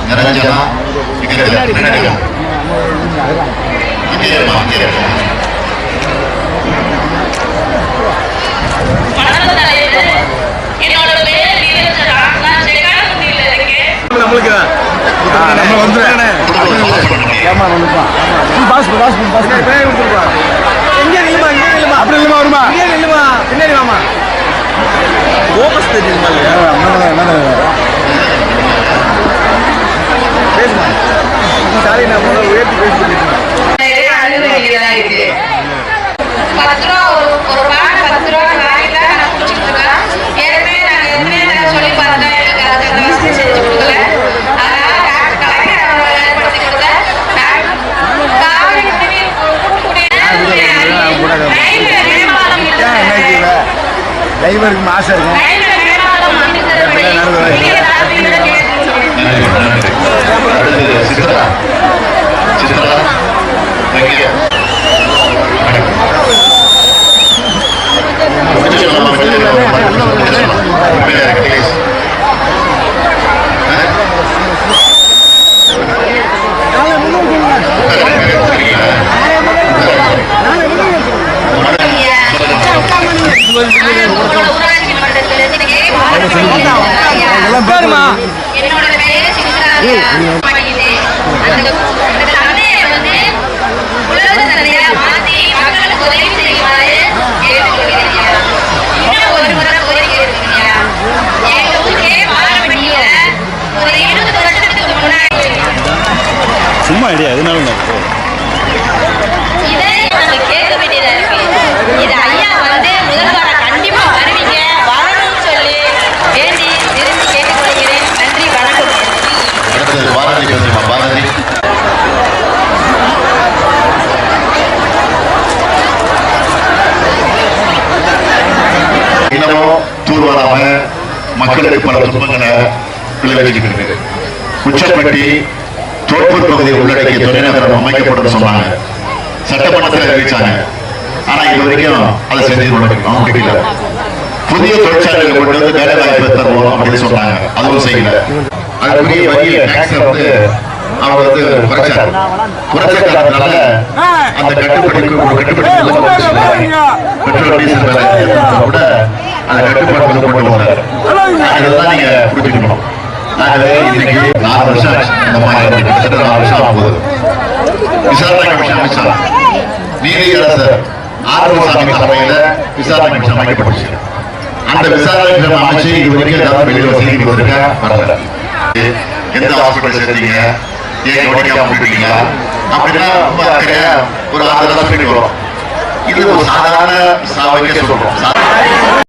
நிரஞ்சனா லைவருக்கு ஆசை இருக்கும். சும்மா ஐடியா எதுனாலும் கேட்க வேண்டியதா இருக்கு. இது ஐயா வந்து முதல்வர கண்டிப்பா வருவீங்க, வரணும்னு சொல்லி வேண்டி விரும்பி கேட்டுக்கொள்கிறேன். நன்றி, வணக்கம். இன்னமும் தூர்வாராம மக்களுக்கு பல துன்பங்களை விளைவிச்சுக்கிறது. உச்சப்பட்டி தோப்பூர் பகுதியை உள்ளடக்கிய துணைநகரம் அமைக்கப்படும் சொன்னாங்க, சட்டமன்றத்தில் அறிவிச்சாங்க. ஆனா இது வரைக்கும் அதை செஞ்சு முடியல. புதிய தொழிற்சாலைகளை கொண்டு வந்து வேலை வாய்ப்பு தருவோம் அப்படின்னு சொன்னாங்க, அதுவும் செய்யல. அதுக்குரிய வரியை டாக்ஸ் வந்து அவங்க வந்து குறைச்ச காரணத்தினால அந்த கட்டுப்பாடு பெட்ரோல் டீசல் கூட அந்த கட்டுப்பாடு கொண்டு வந்தார். இதெல்லாம் நீங்க புரிஞ்சுக்கணும். இன்னைக்கு 4 வருஷம் இந்த மாதிரி கிட்டத்தட்ட 4 வருஷம் ஆகுது. விசாரணை கமிஷன் அமைச்சர் நீதியரசர் ஆறுமுகசாமி தலைமையில விசாரணை கமிஷன் அமைக்கப்பட்டுச்சு. அந்த விசாரணை கமிஷன் அமைச்சு இது வரைக்கும் ஏதாவது வெளியில செய்தி வரல. எந்த ஹாஸ்பிட்டல் சேர்த்தீங்க, ஏன் கவனிக்காம விட்டுட்டீங்க அப்படின்னா ரொம்ப அக்கறையா ஒரு 6 வரும். இது ஒரு சாதாரண சாவைக்கே சொல்றோம்.